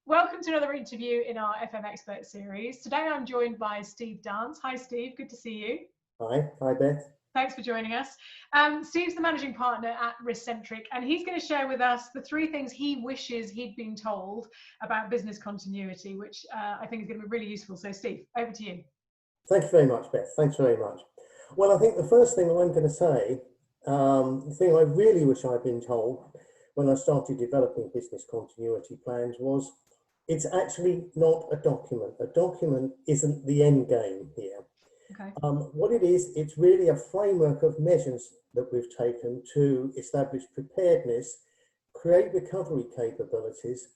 Welcome to another interview in our FM Expert series. Today I'm joined by Steve Dance. Hi Steve, good to see you. Hi Beth. Thanks for joining us. Steve's the managing partner at Riskcentric, and he's going to share with us the 3 things he wishes he'd been told about business continuity, which I think is going to be really useful. So Steve, over to you. Thank you very much, Beth. Thanks very much. Well, I think the first thing I'm going to say, the thing I really wish I'd been told when I started developing business continuity plans was it's actually not a document. A document isn't the end game here. Okay. What it is, it's really a framework of measures that we've taken to establish preparedness, create recovery capabilities,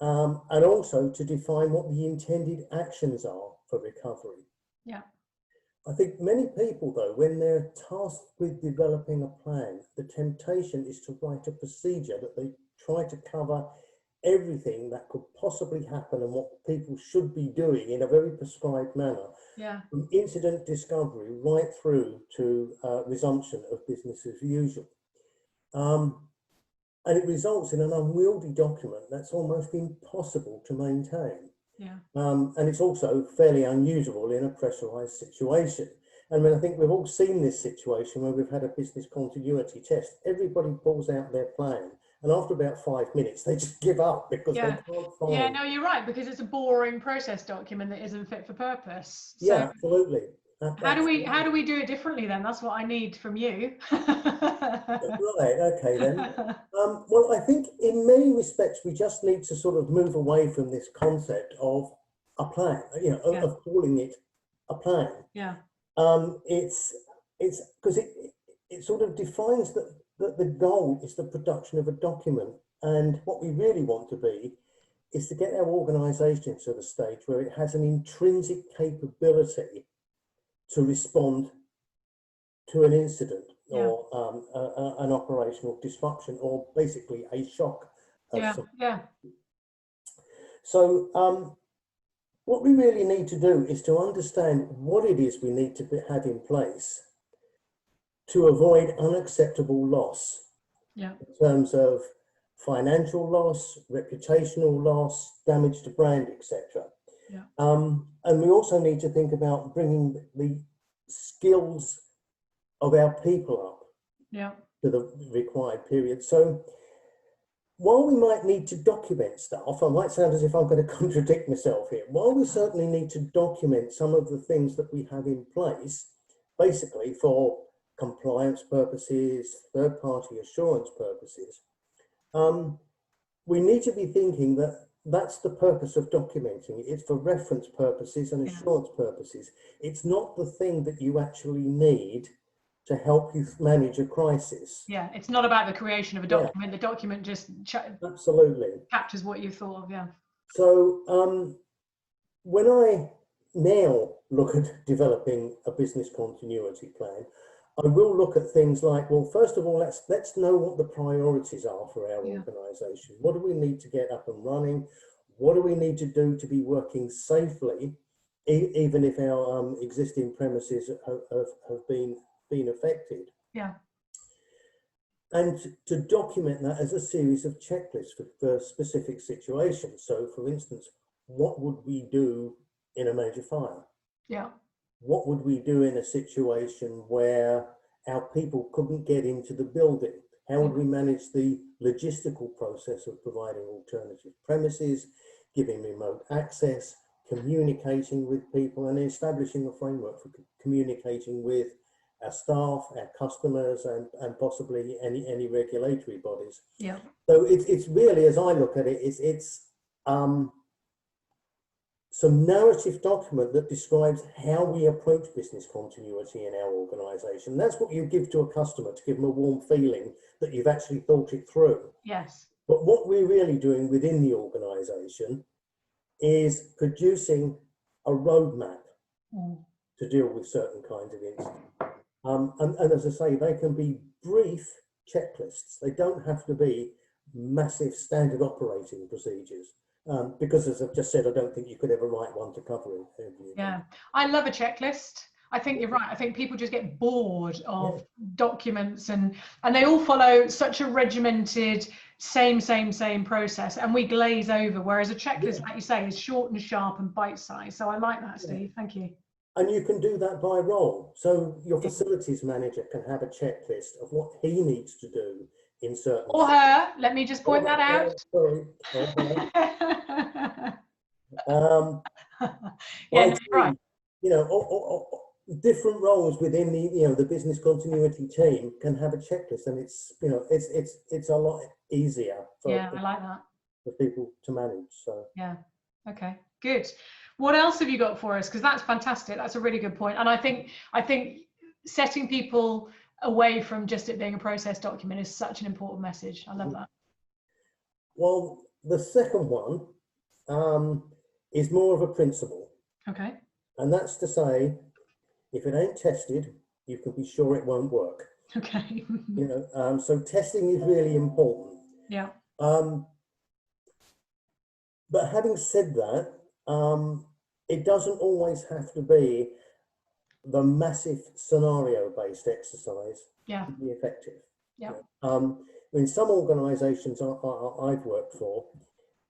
and also to define what the intended actions are for recovery. Yeah. I think many people, though, when they're tasked with developing a plan, the temptation is to write a procedure that they try to cover everything that could possibly happen and what people should be doing in a very prescribed manner. Yeah. From incident discovery right through to resumption of business as usual. And it results in an unwieldy document that's almost impossible to maintain. Yeah. And it's also fairly unusual in a pressurized situation. I mean, I think we've all seen this situation where we've had a business continuity test. Everybody pulls out their plan, and after about 5 minutes, they just give up because they can't find. Yeah, no, you're right, because it's a boring process document that isn't fit for purpose. So yeah, absolutely. How do we do it differently then? That's what I need from you. Right, okay then. Well, I think in many respects we just need to sort of move away from this concept of a plan, of calling it a plan. Yeah. It's because it sort of defines that the goal is the production of a document, and what we really want to be is to get our organisation to the stage where it has an intrinsic capability to respond to an incident or an operational disruption or basically a shock. So what we really need to do is to understand what it is we need to have in place to avoid unacceptable loss in terms of financial loss, reputational loss, damage to brand, etc. And we also need to think about bringing the skills of our people up to the required period. So while we might need to document stuff, I might sound as if I'm going to contradict myself here, while we certainly need to document some of the things that we have in place, basically for compliance purposes, third-party assurance purposes, we need to be thinking that that's the purpose of documenting. It's for reference purposes and assurance purposes. It's not the thing that you actually need to help you manage a crisis. Yeah, it's not about the creation of a document. The document just absolutely captures what you thought of. So when I now look at developing a business continuity plan, I will look at things like, well, first of all, let's know what the priorities are for our organisation. What do we need to get up and running? What do we need to do to be working safely, even if our existing premises have been affected? Yeah. And to document that as a series of checklists for specific situations. So, for instance, what would we do in a major fire? Yeah. What would we do in a situation where our people couldn't get into the building? How would we manage the logistical process of providing alternative premises, giving remote access, communicating with people, and establishing a framework for communicating with our staff, our customers, and possibly any regulatory bodies? Yeah. So it's really, as I look at it, it's some narrative document that describes how we approach business continuity in our organisation. That's what you give to a customer to give them a warm feeling that you've actually thought it through. Yes. But what we're really doing within the organisation is producing a roadmap to deal with certain kinds of incidents. And as I say, they can be brief checklists. They don't have to be massive standard operating procedures. Because as I've just said, I don't think you could ever write one to cover it. Yeah, I love a checklist. I think you're right. I think people just get bored of documents and they all follow such a regimented same process, and we glaze over, whereas a checklist, Yeah. like you say, is short and sharp and bite-sized. So I like that, Yeah. Steve. Thank you. And you can do that by role. So your Yeah. facilities manager can have a checklist of what he needs to do in certain. Or her. Let me just point that out. Sorry. Or her. Yeah, IT, no, you're right. you know, different roles within the business continuity team can have a checklist, and it's a lot easier Yeah, I like that. for people to manage. So yeah, okay, good. What else have you got for us? Because that's fantastic. That's a really good point. And I think setting people away from just it being a process document is such an important message. I love that. Well, the second one is more of a principle. Okay. And that's to say, if it ain't tested, you can be sure it won't work. Okay. So testing is really important. Yeah. But having said that, it doesn't always have to be the massive scenario-based exercise to be effective. Yeah. Some organisations I've worked for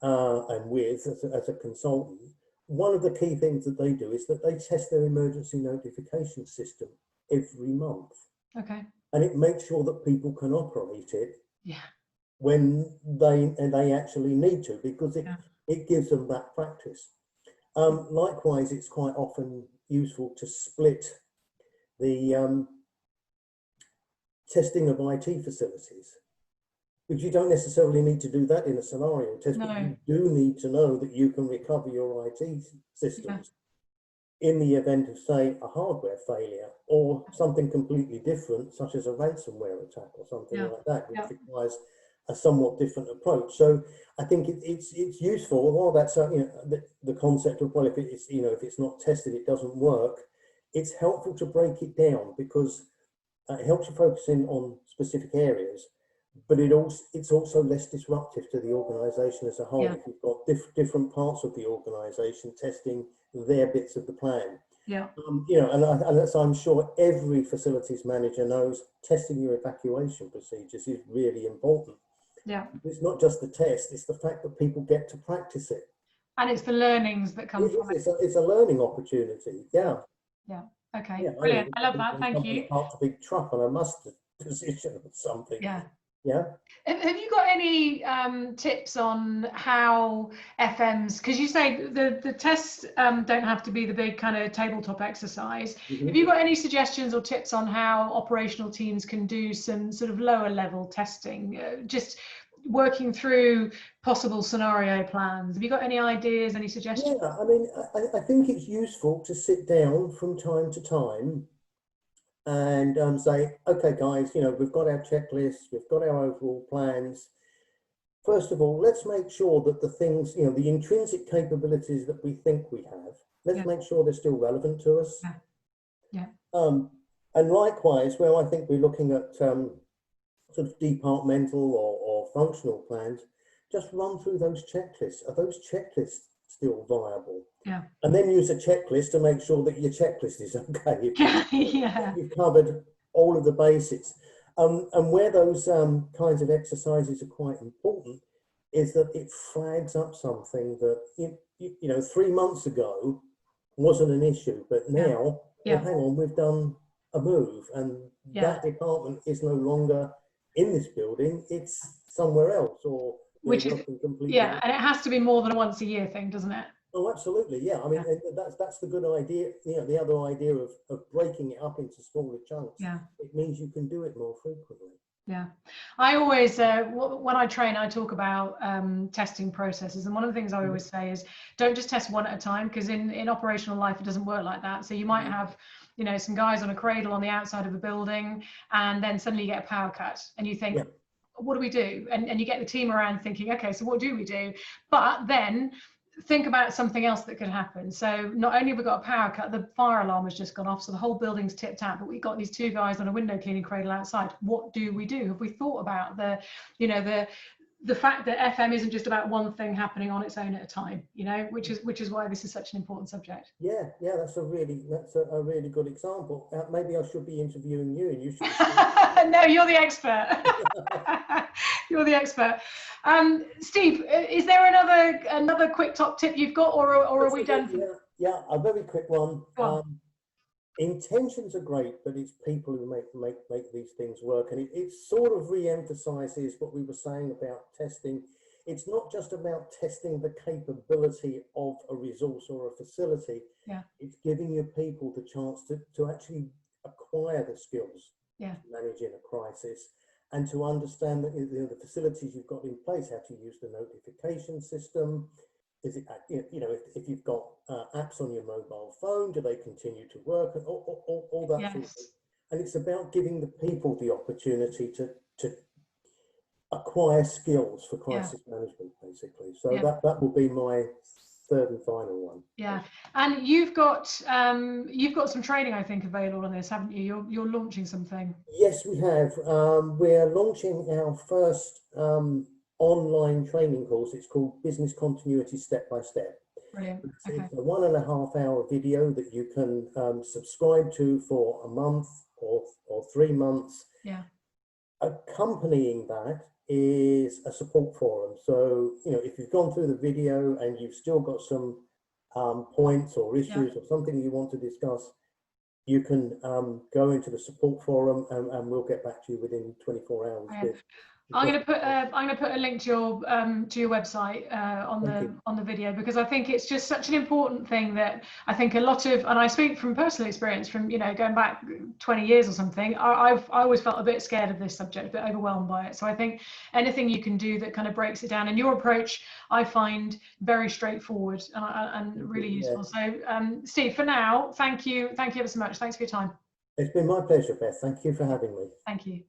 and with as a consultant, one of the key things that they do is that they test their emergency notification system every month. Okay. And it makes sure that people can operate it. Yeah. When they actually need to, because it gives them that practice. Likewise, it's quite often useful to split the testing of IT facilities, because you don't necessarily need to do that in a scenario test, but you do need to know that you can recover your IT systems in the event of, say, a hardware failure or something completely different, such as a ransomware attack or something like that, which requires a somewhat different approach. So I think it's useful. While that's the concept of, well, if it's not tested, it doesn't work. It's helpful to break it down, because it helps you focus in on specific areas, but it's also less disruptive to the organisation as a whole if you've got different parts of the organisation testing their bits of the plan. Yeah. And as I'm sure every facilities manager knows, testing your evacuation procedures is really important. Yeah. It's not just the test, it's the fact that people get to practice it. And it's the learnings that come from it. It's a learning opportunity. Yeah. Yeah. Okay. Brilliant. I love that. Thank you. Parked a big truck on a mustard position or something. Yeah. Yeah. Have you got any tips on how FMs, because you say the tests don't have to be the big kind of tabletop exercise. Have you got any suggestions or tips on how operational teams can do some sort of lower level testing, just working through possible scenario plans? Have you got any ideas, any suggestions? Yeah, I mean, I think it's useful to sit down from time to time and say, okay, guys, we've got our checklists, we've got our overall plans. First of all, let's make sure that the things, the intrinsic capabilities that we think we have, let's make sure they're still relevant to us. Yeah. And likewise, where I think we're looking at sort of departmental or functional plans, just run through those checklists. Are those checklists still viable? Yeah. And then use a checklist to make sure that your checklist is okay. You've covered all of the basics. And where those kinds of exercises are quite important is that it flags up something that 3 months ago wasn't an issue, but now, well, hang on, we've done a move, and that department is no longer in this building, it's somewhere else, or which is completely and it has to be more than a once a year thing, doesn't it? Oh, absolutely, yeah. I mean, that's the good idea. The other idea of breaking it up into smaller chunks. Yeah, it means you can do it more frequently. Yeah, I always when I train, I talk about testing processes, and one of the things I always say is don't just test one at a time, because in operational life it doesn't work like that. So you might have some guys on a cradle on the outside of a building, and then suddenly you get a power cut, and you think, what do we do? And you get the team around thinking, okay, so what do we do? But then think about something else that could happen. So not only have we got a power cut, the fire alarm has just gone off, so the whole building's tipped out, but we've got these two guys on a window cleaning cradle outside. What do we do? Have we thought about the the fact that FM isn't just about one thing happening on its own at a time, you know, which is why this is such an important subject. Yeah, that's a really good example. Maybe I should be interviewing you, and you should. No, you're the expert. You're the expert. Steve, is there another quick top tip you've got, or are we done? Yeah, a very quick one. Intentions are great, but it's people who make these things work, and it sort of re-emphasizes what we were saying about testing. It's not just about testing the capability of a resource or a facility. Yeah. It's giving your people the chance to actually acquire the skills to manage in a crisis, and to understand that the facilities you've got in place, how to use the notification system. Is it, you know, if you've got apps on your mobile phone, do they continue to work, and all that sort of thing. And it's about giving the people the opportunity to acquire skills for crisis management, basically. So that will be my third and final one. Yeah, and you've got some training, I think, available on this, haven't you? You're launching something. Yes, we have. We're launching our first online training course. It's called Business Continuity Step by Step. Brilliant. It's a 1.5 hour video that you can subscribe to for a month or 3 months. Yeah. Accompanying that is a support forum. So, you know, if you've gone through the video and you've still got some points or issues or something you want to discuss, you can go into the support forum and we'll get back to you within 24 hours. Yeah. I'm going to put a link to your website on the video, because I think it's just such an important thing that I think a lot of, and I speak from personal experience from, you know, going back 20 years or something, I always felt a bit scared of this subject, a bit overwhelmed by it. So I think anything you can do that kind of breaks it down, and your approach I find very straightforward and really useful. So Steve, for now, thank you ever so much. Thanks for your time. It's been my pleasure, Beth. Thank you for having me. Thank you.